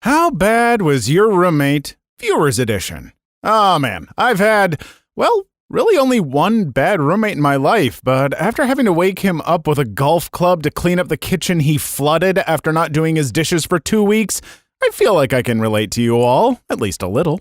How bad was your roommate? Viewers edition. Oh man, I've had, really only one bad roommate in my life, but after having to wake him up with a golf club to clean up the kitchen he flooded after not doing his dishes for 2 weeks, I feel like I can relate to you all, at least a little.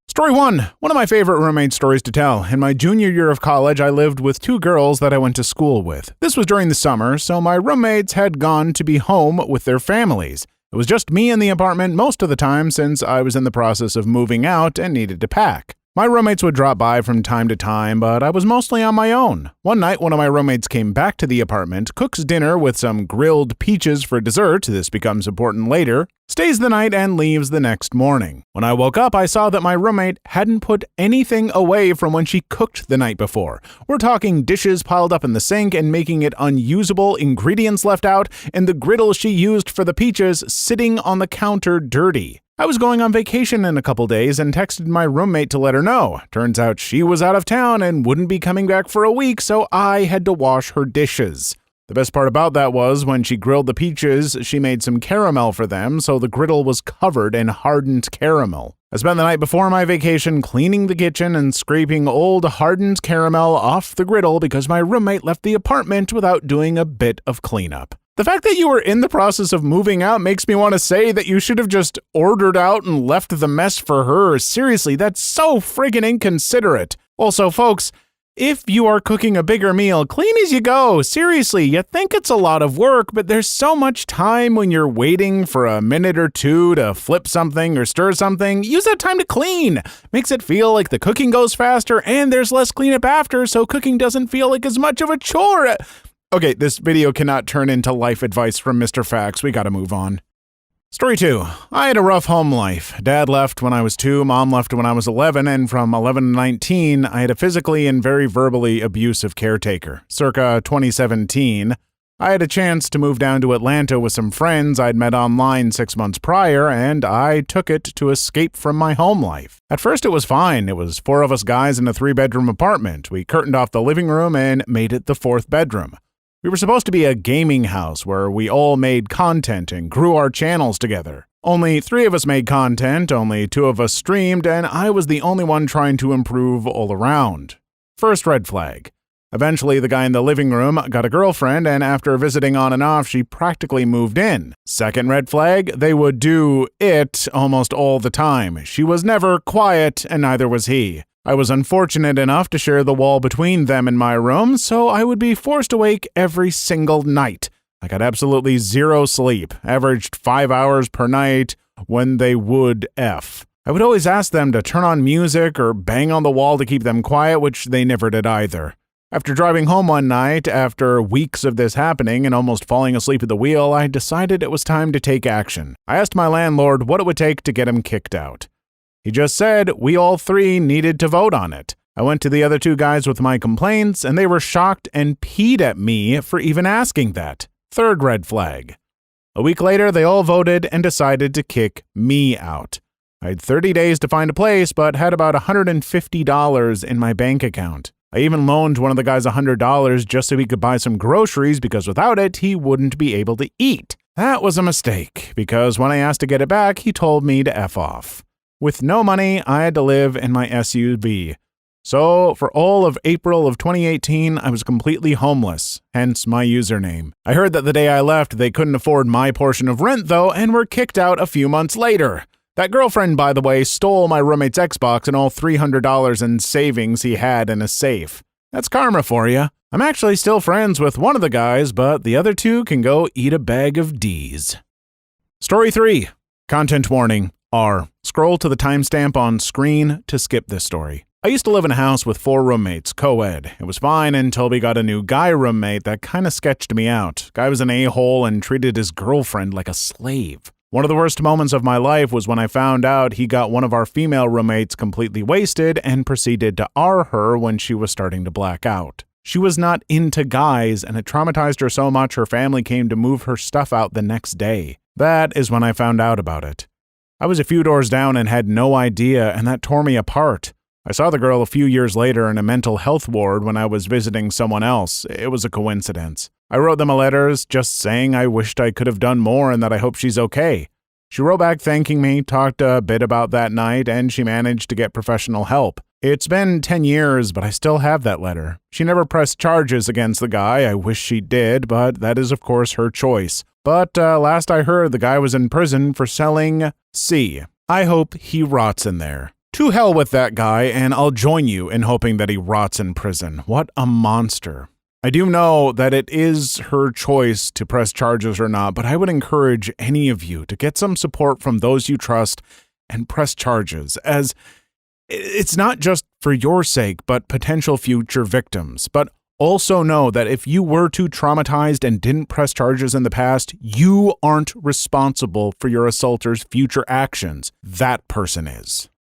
Story 1. One of my favorite roommate stories to tell. In my junior year of college, I lived with 2 girls that I went to school with. This was during the summer, so my roommates had gone to be home with their families. It was just me in the apartment most of the time since I was in the process of moving out and needed to pack. My roommates would drop by from time to time, but I was mostly on my own. One night, one of my roommates came back to the apartment, cooks dinner with some grilled peaches for dessert, this becomes important later, stays the night, and leaves the next morning. When I woke up, I saw that my roommate hadn't put anything away from when she cooked the night before. We're talking dishes piled up in the sink and making it unusable, ingredients left out, and the griddle she used for the peaches sitting on the counter dirty. I was going on vacation in a couple days and texted my roommate to let her know. Turns out she was out of town and wouldn't be coming back for a week, so I had to wash her dishes. The best part about that was when she grilled the peaches, she made some caramel for them, so the griddle was covered in hardened caramel. I spent the night before my vacation cleaning the kitchen and scraping old hardened caramel off the griddle because my roommate left the apartment without doing a bit of cleanup. The fact that you were in the process of moving out makes me want to say that you should have just ordered out and left the mess for her. Seriously, that's so friggin' inconsiderate. Also, folks, if you are cooking a bigger meal, clean as you go. Seriously, you think it's a lot of work, but there's so much time when you're waiting for a minute or two to flip something or stir something. Use that time to clean. Makes it feel like the cooking goes faster and there's less cleanup after, so cooking doesn't feel like as much of a chore. Okay, this video cannot turn into life advice from Mr. Facts. We gotta move on. Story 2. I had a rough home life. Dad left when I was 2, Mom left when I was 11, and from 11 to 19, I had a physically and very verbally abusive caretaker. Circa 2017, I had a chance to move down to Atlanta with some friends I'd met online 6 months prior, and I took it to escape from my home life. At first it was fine. It was 4 of us guys in a 3-bedroom apartment. We curtained off the living room and made it the 4th bedroom. We were supposed to be a gaming house where we all made content and grew our channels together. Only 3 of us made content, only 2 of us streamed, and I was the only one trying to improve all around. First red flag. Eventually, the guy in the living room got a girlfriend, and after visiting on and off, she practically moved in. Second red flag, they would do it almost all the time. She was never quiet, and neither was he. I was unfortunate enough to share the wall between them and my room, so I would be forced awake every single night. I got absolutely 0 sleep, averaged 5 hours per night when they would F. I would always ask them to turn on music or bang on the wall to keep them quiet, which they never did either. After driving home one night, after weeks of this happening and almost falling asleep at the wheel, I decided it was time to take action. I asked my landlord what it would take to get him kicked out. He just said we all 3 needed to vote on it. I went to the other 2 guys with my complaints, and they were shocked and peed at me for even asking that. Third red flag. A week later, they all voted and decided to kick me out. I had 30 days to find a place, but had about $150 in my bank account. I even loaned one of the guys $100 just so he could buy some groceries because without it, he wouldn't be able to eat. That was a mistake, because when I asked to get it back, he told me to F off. With no money, I had to live in my SUV. So, for all of April of 2018, I was completely homeless, hence my username. I heard that the day I left, they couldn't afford my portion of rent, though, and were kicked out a few months later. That girlfriend, by the way, stole my roommate's Xbox and all $300 in savings he had in a safe. That's karma for you. I'm actually still friends with one of the guys, but the other 2 can go eat a bag of D's. Story 3. Content warning. R. Scroll to the timestamp on screen to skip this story. I used to live in a house with 4 roommates, co-ed. It was fine until we got a new guy roommate that kinda sketched me out. Guy was an a-hole and treated his girlfriend like a slave. One of the worst moments of my life was when I found out he got one of our female roommates completely wasted and proceeded to R her when she was starting to black out. She was not into guys, and it traumatized her so much her family came to move her stuff out the next day. That is when I found out about it. I was a few doors down and had no idea, and that tore me apart. I saw the girl a few years later in a mental health ward when I was visiting someone else. It was a coincidence. I wrote them a letter just saying I wished I could have done more and that I hope she's okay. She wrote back thanking me, talked a bit about that night, and she managed to get professional help. It's been 10 years, but I still have that letter. She never pressed charges against the guy. I wish she did, but that is, of course, her choice. But last I heard, the guy was in prison for selling C. I hope he rots in there. To hell with that guy, and I'll join you in hoping that he rots in prison. What a monster. I do know that it is her choice to press charges or not, but I would encourage any of you to get some support from those you trust and press charges, as it's not just for your sake, but potential future victims. But also know that if you were too traumatized and didn't press charges in the past, you aren't responsible for your assaulter's future actions. That person is.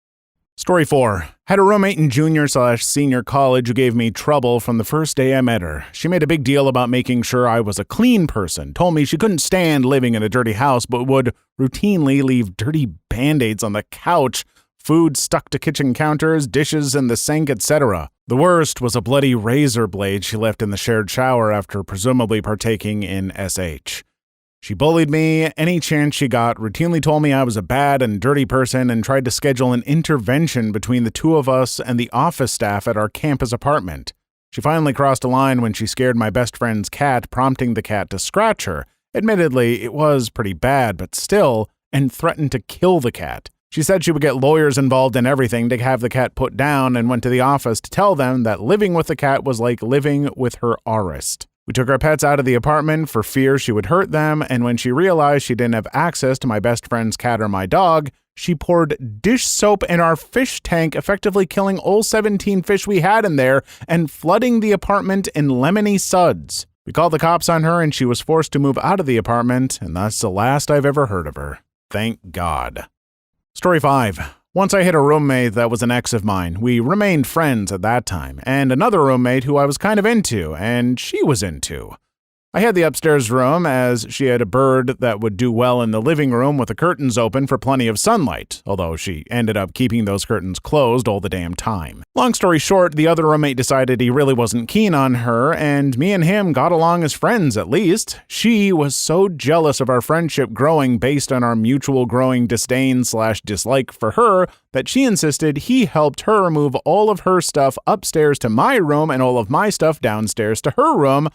Story 4. Had a roommate in junior/senior college who gave me trouble from the first day I met her. She made a big deal about making sure I was a clean person, told me she couldn't stand living in a dirty house, but would routinely leave dirty Band-Aids on the couch, food stuck to kitchen counters, dishes in the sink, etc. The worst was a bloody razor blade she left in the shared shower after presumably partaking in SH. She bullied me any chance she got, routinely told me I was a bad and dirty person, and tried to schedule an intervention between the two of us and the office staff at our campus apartment. She finally crossed a line when she scared my best friend's cat, prompting the cat to scratch her. Admittedly, it was pretty bad, but still, and threatened to kill the cat. She said she would get lawyers involved in everything to have the cat put down, and went to the office to tell them that living with the cat was like living with her aurist. We took our pets out of the apartment for fear she would hurt them, and when she realized she didn't have access to my best friend's cat or my dog, she poured dish soap in our fish tank, effectively killing all 17 fish we had in there and flooding the apartment in lemony suds. We called the cops on her and she was forced to move out of the apartment, and that's the last I've ever heard of her. Thank God. Story 5. Once I hit a roommate that was an ex of mine. We remained friends at that time, and another roommate who I was kind of into, and she was into. I had the upstairs room, as she had a bird that would do well in the living room with the curtains open for plenty of sunlight, although she ended up keeping those curtains closed all the damn time. Long story short, the other roommate decided he really wasn't keen on her, and me and him got along as friends at least. She was so jealous of our friendship growing based on our mutual growing disdain/dislike for her that she insisted he helped her move all of her stuff upstairs to my room and all of my stuff downstairs to her room.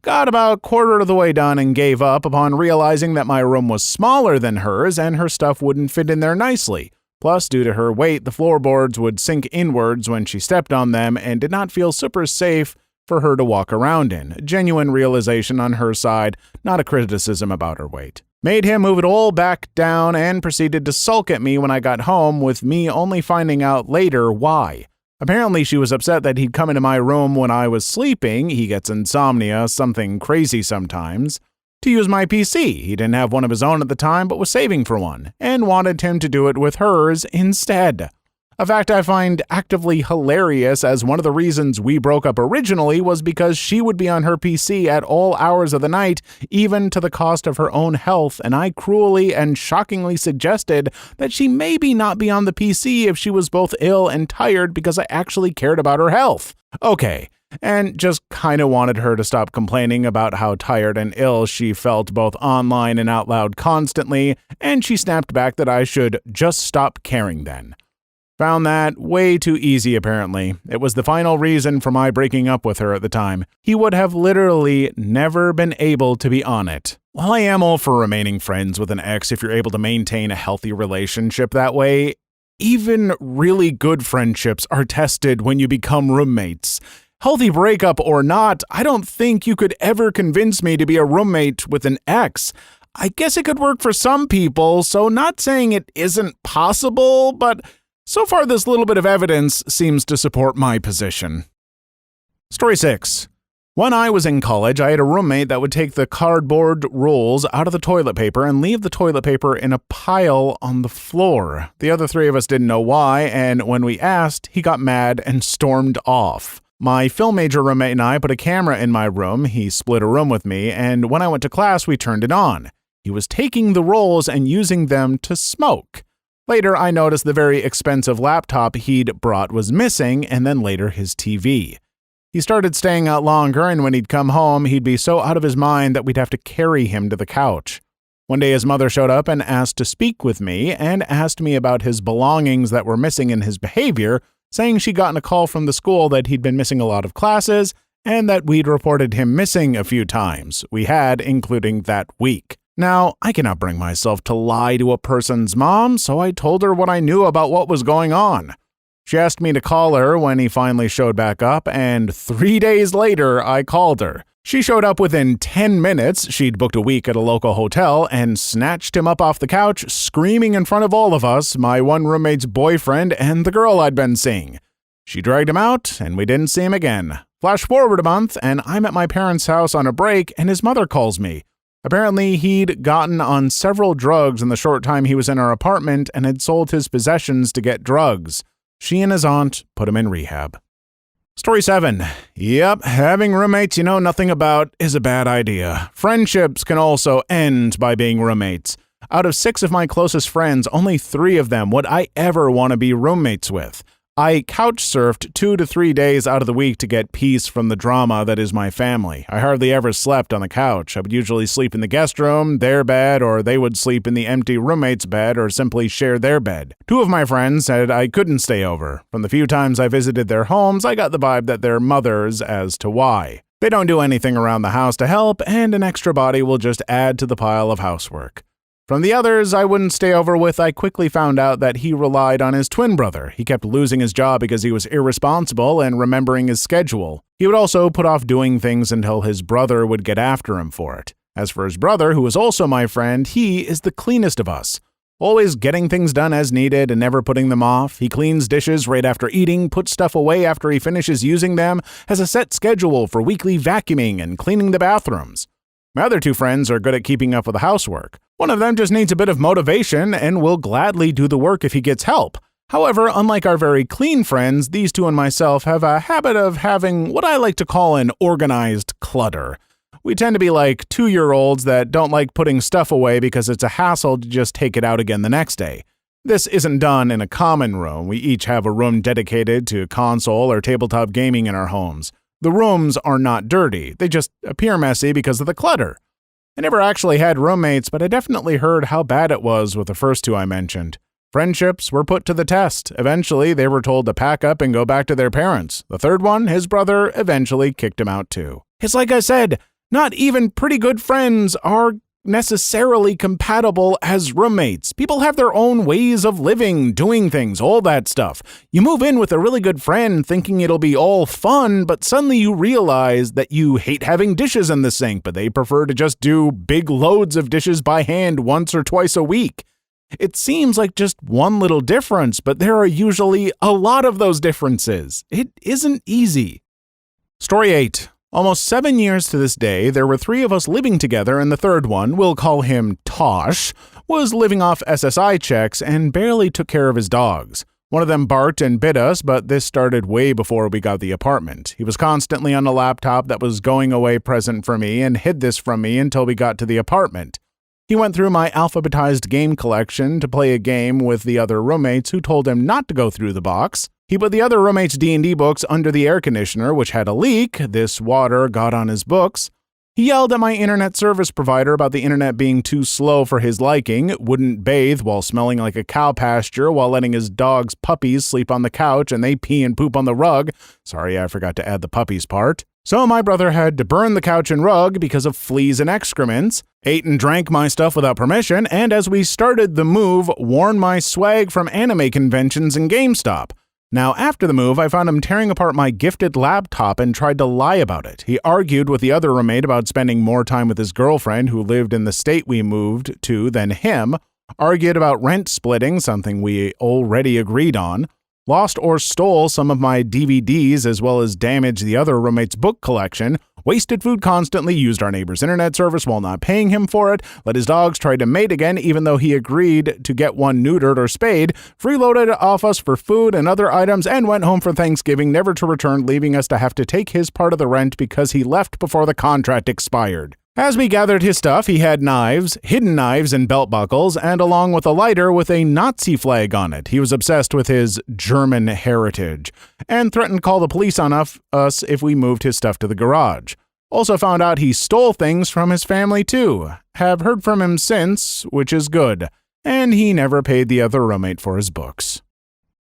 Got about a quarter of the way done and gave up upon realizing that my room was smaller than hers and her stuff wouldn't fit in there nicely. Plus, due to her weight, the floorboards would sink inwards when she stepped on them and did not feel super safe for her to walk around in. Genuine realization on her side, not a criticism about her weight. Made him move it all back down and proceeded to sulk at me when I got home, with me only finding out later why. Apparently, she was upset that he'd come into my room when I was sleeping. He gets insomnia, something crazy sometimes. To use my PC. He didn't have one of his own at the time, but was saving for one, and wanted him to do it with hers instead. A fact I find actively hilarious, as one of the reasons we broke up originally was because she would be on her PC at all hours of the night, even to the cost of her own health, and I cruelly and shockingly suggested that she maybe not be on the PC if she was both ill and tired, because I actually cared about her health. Okay, and just kinda wanted her to stop complaining about how tired and ill she felt both online and out loud constantly, and she snapped back that I should just stop caring then. Found that way too easy, apparently. It was the final reason for my breaking up with her at the time. He would have literally never been able to be on it. While I am all for remaining friends with an ex if you're able to maintain a healthy relationship that way, even really good friendships are tested when you become roommates. Healthy breakup or not, I don't think you could ever convince me to be a roommate with an ex. I guess it could work for some people, so not saying it isn't possible, but so far, this little bit of evidence seems to support my position. Story 6. When I was in college, I had a roommate that would take the cardboard rolls out of the toilet paper and leave the toilet paper in a pile on the floor. The other three of us didn't know why, and when we asked, he got mad and stormed off. My film major roommate and I put a camera in my room. He split a room with me, and when I went to class, we turned it on. He was taking the rolls and using them to smoke. Later, I noticed the very expensive laptop he'd brought was missing, and then later his TV. He started staying out longer, and when he'd come home, he'd be so out of his mind that we'd have to carry him to the couch. One day his mother showed up and asked to speak with me and asked me about his belongings that were missing in his behavior, saying she'd gotten a call from the school that he'd been missing a lot of classes and that we'd reported him missing a few times. We had, including that week. Now, I cannot bring myself to lie to a person's mom, so I told her what I knew about what was going on. She asked me to call her when he finally showed back up, and 3 days later, I called her. She showed up within 10 minutes. She'd booked a week at a local hotel and snatched him up off the couch, screaming in front of all of us, my one roommate's boyfriend, and the girl I'd been seeing. She dragged him out, and we didn't see him again. Flash forward a month, and I'm at my parents' house on a break, and his mother calls me. Apparently, he'd gotten on several drugs in the short time he was in our apartment and had sold his possessions to get drugs. She and his aunt put him in rehab. Story 7. Yep, having roommates you know nothing about is a bad idea. Friendships can also end by being roommates. Out of 6 of my closest friends, only 3 of them would I ever want to be roommates with. I couch surfed 2 to 3 days out of the week to get peace from the drama that is my family. I hardly ever slept on the couch. I would usually sleep in the guest room, their bed, or they would sleep in the empty roommate's bed or simply share their bed. 2 of my friends said I couldn't stay over. From the few times I visited their homes, I got the vibe that they're mothers as to why. They don't do anything around the house to help, and an extra body will just add to the pile of housework. From the others I wouldn't stay over with, I quickly found out that he relied on his twin brother. He kept losing his job because he was irresponsible and remembering his schedule. He would also put off doing things until his brother would get after him for it. As for his brother, who is also my friend, he is the cleanest of us. Always getting things done as needed and never putting them off. He cleans dishes right after eating, puts stuff away after he finishes using them, has a set schedule for weekly vacuuming and cleaning the bathrooms. My other 2 friends are good at keeping up with the housework. One of them just needs a bit of motivation and will gladly do the work if he gets help. However, unlike our very clean friends, these 2 and myself have a habit of having what I like to call an organized clutter. We tend to be like 2-year-olds that don't like putting stuff away because it's a hassle to just take it out again the next day. This isn't done in a common room. We each have a room dedicated to console or tabletop gaming in our homes. The rooms are not dirty. They just appear messy because of the clutter. I never actually had roommates, but I definitely heard how bad it was with the first 2 I mentioned. Friendships were put to the test. Eventually, they were told to pack up and go back to their parents. The third one, his brother, eventually kicked him out too. It's like I said, not even pretty good friends are necessarily compatible as roommates. People have their own ways of living, doing things, all that stuff. You move in with a really good friend thinking it'll be all fun, but suddenly you realize that you hate having dishes in the sink, but they prefer to just do big loads of dishes by hand once or twice a week. It seems like just one little difference, but there are usually a lot of those differences. It isn't easy. Story 8. Almost 7 years to this day, there were 3 of us living together, and the third one, we'll call him Tosh, was living off SSI checks and barely took care of his dogs. One of them barked and bit us, but this started way before we got the apartment. He was constantly on a laptop that was going away present for me and hid this from me until we got to the apartment. He went through my alphabetized game collection to play a game with the other roommates who told him not to go through the box. He put the other roommate's D&D books under the air conditioner, which had a leak. This water got on his books. He yelled at my internet service provider about the internet being too slow for his liking, wouldn't bathe while smelling like a cow pasture while letting his dog's puppies sleep on the couch and they pee and poop on the rug. Sorry, I forgot to add the puppies part. So my brother had to burn the couch and rug because of fleas and excrements, ate and drank my stuff without permission, and as we started the move, worn my swag from anime conventions and GameStop. Now, after the move, I found him tearing apart my gifted laptop and tried to lie about it. He argued with the other roommate about spending more time with his girlfriend who lived in the state we moved to than him, argued about rent splitting, something we already agreed on, lost or stole some of my DVDs as well as damaged the other roommate's book collection, wasted food constantly, used our neighbor's internet service while not paying him for it, let his dogs try to mate again even though he agreed to get one neutered or spayed, freeloaded off us for food and other items, and went home for Thanksgiving never to return, leaving us to have to take his part of the rent because he left before the contract expired. As we gathered his stuff, he had knives, hidden knives and belt buckles, and along with a lighter with a Nazi flag on it. He was obsessed with his German heritage, and threatened to call the police on us if we moved his stuff to the garage. Also found out he stole things from his family too. Have heard from him since, which is good. And he never paid the other roommate for his books.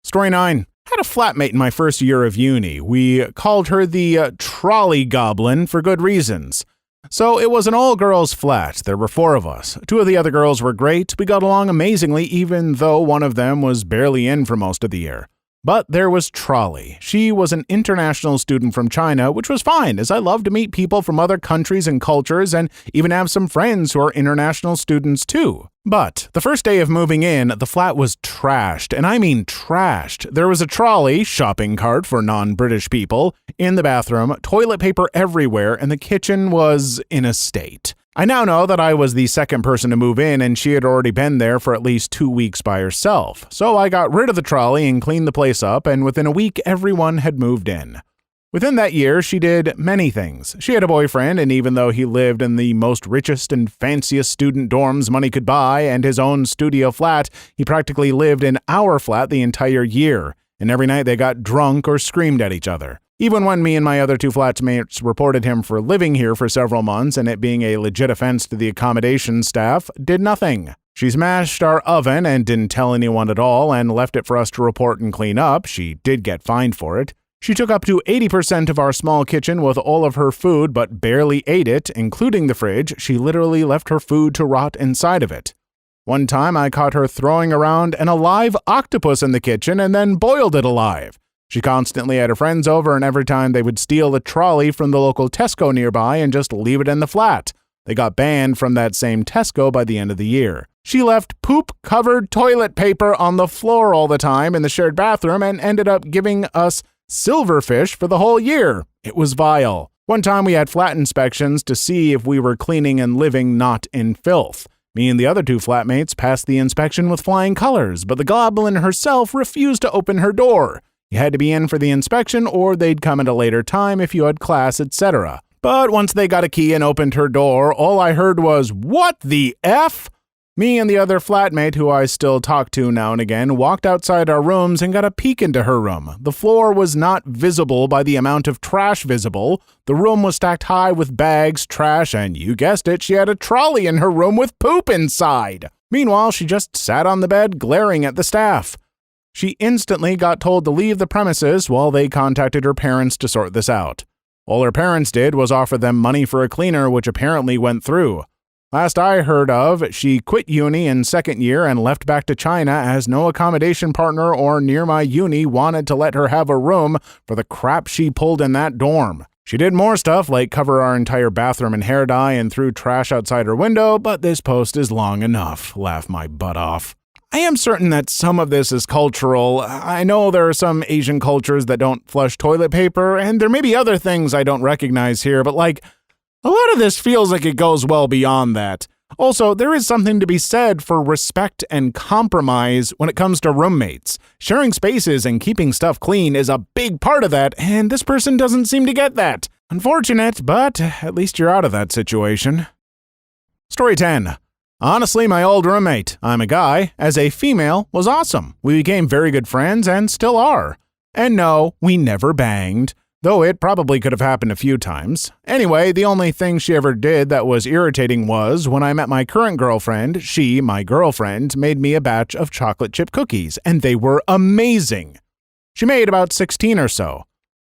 Story 9. Had a flatmate in my first year of uni. We called her the trolley goblin for good reasons. So it was an all-girls flat. There were 4 of us. 2 of the other girls were great. We got along amazingly, even though one of them was barely in for most of the year. But there was Trolley. She was an international student from China, which was fine, as I love to meet people from other countries and cultures and even have some friends who are international students too. But the first day of moving in, the flat was trashed, and I mean trashed. There was a trolley, shopping cart for non-British people, in the bathroom, toilet paper everywhere, and the kitchen was in a state. I now know that I was the second person to move in, and she had already been there for at least 2 weeks by herself. So I got rid of the trolley and cleaned the place up, and within a week, everyone had moved in. Within that year, she did many things. She had a boyfriend, and even though he lived in the most richest and fanciest student dorms money could buy and his own studio flat, he practically lived in our flat the entire year, and every night they got drunk or screamed at each other. Even when me and my other 2 flatmates reported him for living here for several months and it being a legit offense to the accommodation staff, did nothing. She smashed our oven and didn't tell anyone at all and left it for us to report and clean up. She did get fined for it. She took up to 80% of our small kitchen with all of her food but barely ate it, including the fridge. She literally left her food to rot inside of it. One time I caught her throwing around an alive octopus in the kitchen and then boiled it alive. She constantly had her friends over, and every time they would steal a trolley from the local Tesco nearby and just leave it in the flat. They got banned from that same Tesco by the end of the year. She left poop-covered toilet paper on the floor all the time in the shared bathroom and ended up giving us silverfish for the whole year. It was vile. One time we had flat inspections to see if we were cleaning and living not in filth. Me and the other 2 flatmates passed the inspection with flying colors, but the goblin herself refused to open her door. You had to be in for the inspection or they'd come at a later time if you had class, etc. But once they got a key and opened her door, all I heard was, "What the F?" Me and the other flatmate, who I still talk to now and again, walked outside our rooms and got a peek into her room. The floor was not visible by the amount of trash visible. The room was stacked high with bags, trash, and you guessed it, she had a trolley in her room with poop inside. Meanwhile, she just sat on the bed glaring at the staff. She instantly got told to leave the premises while they contacted her parents to sort this out. All her parents did was offer them money for a cleaner, which apparently went through. Last I heard of, she quit uni in second year and left back to China as no accommodation partner or near my uni wanted to let her have a room for the crap she pulled in that dorm. She did more stuff like cover our entire bathroom in hair dye and threw trash outside her window, but this post is long enough. Laugh my butt off. I am certain that some of this is cultural. I know there are some Asian cultures that don't flush toilet paper, and there may be other things I don't recognize here, but a lot of this feels like it goes well beyond that. Also, there is something to be said for respect and compromise when it comes to roommates. Sharing spaces and keeping stuff clean is a big part of that, and this person doesn't seem to get that. Unfortunate, but at least you're out of that situation. Story 10. Honestly, my old roommate, I'm a guy, as a female, was awesome. We became very good friends and still are. And no, we never banged, though it probably could have happened a few times. Anyway, the only thing she ever did that was irritating was when I met my current girlfriend, she, my girlfriend, made me a batch of chocolate chip cookies, and they were amazing. She made about 16 or so.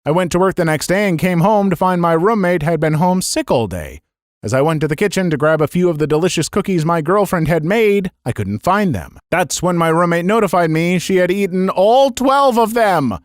I went to work the next day and came home to find my roommate had been home sick all day. As I went to the kitchen to grab a few of the delicious cookies my girlfriend had made, I couldn't find them. That's when my roommate notified me she had eaten all 12 of them.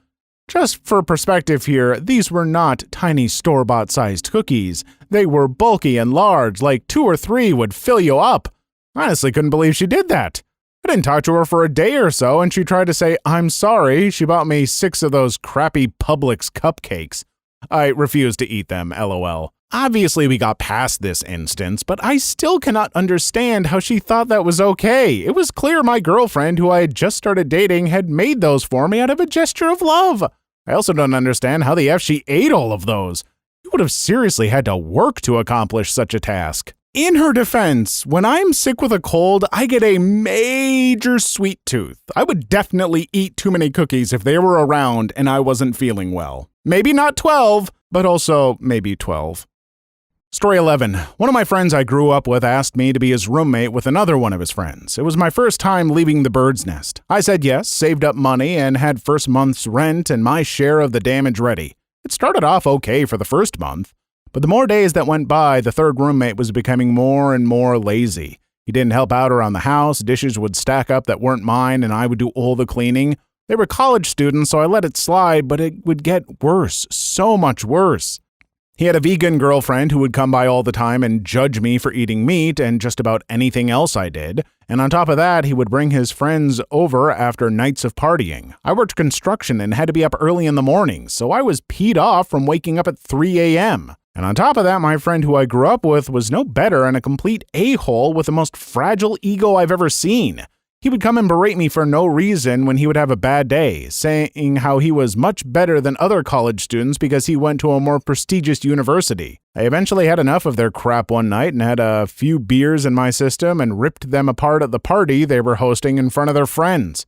Just for perspective here, these were not tiny store-bought sized cookies. They were bulky and large, like 2 or 3 would fill you up. Honestly, couldn't believe she did that. I didn't talk to her for a day or so, and she tried to say, "I'm sorry." She bought me 6 of those crappy Publix cupcakes. I refused to eat them, LOL. Obviously, we got past this instance, but I still cannot understand how she thought that was okay. It was clear my girlfriend, who I had just started dating, had made those for me out of a gesture of love. I also don't understand how the F she ate all of those. You would have seriously had to work to accomplish such a task. In her defense, when I'm sick with a cold, I get a major sweet tooth. I would definitely eat too many cookies if they were around and I wasn't feeling well. Maybe not 12, but also maybe 12. Story 11. One of my friends I grew up with asked me to be his roommate with another one of his friends. It was my first time leaving the bird's nest. I said yes, saved up money, and had first month's rent and my share of the damage ready. It started off okay for the first month, but the more days that went by, the third roommate was becoming more and more lazy. He didn't help out around the house, dishes would stack up that weren't mine, and I would do all the cleaning. They were college students, so I let it slide, but it would get worse, so much worse. He had a vegan girlfriend who would come by all the time and judge me for eating meat and just about anything else I did. And on top of that, he would bring his friends over after nights of partying. I worked construction and had to be up early in the morning, so I was peed off from waking up at 3 a.m. And on top of that, my friend who I grew up with was no better and a complete a-hole with the most fragile ego I've ever seen. He would come and berate me for no reason when he would have a bad day, saying how he was much better than other college students because he went to a more prestigious university. I eventually had enough of their crap one night and had a few beers in my system and ripped them apart at the party they were hosting in front of their friends.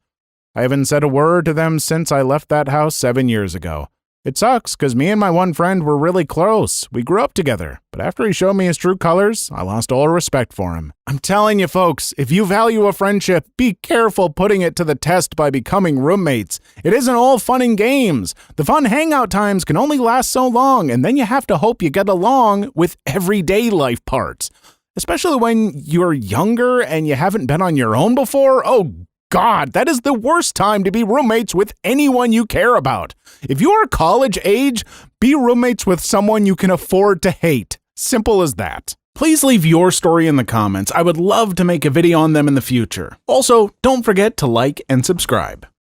I haven't said a word to them since I left that house 7 years ago. It sucks because me and my one friend were really close. We grew up together, but after he showed me his true colors, I lost all respect for him. I'm telling you folks, if you value a friendship, be careful putting it to the test by becoming roommates. It isn't all fun and games. The fun hangout times can only last so long, and then you have to hope you get along with everyday life parts. Especially when you're younger and you haven't been on your own before. Oh God, that is the worst time to be roommates with anyone you care about. If you are college age, be roommates with someone you can afford to hate. Simple as that. Please leave your story in the comments. I would love to make a video on them in the future. Also, don't forget to like and subscribe.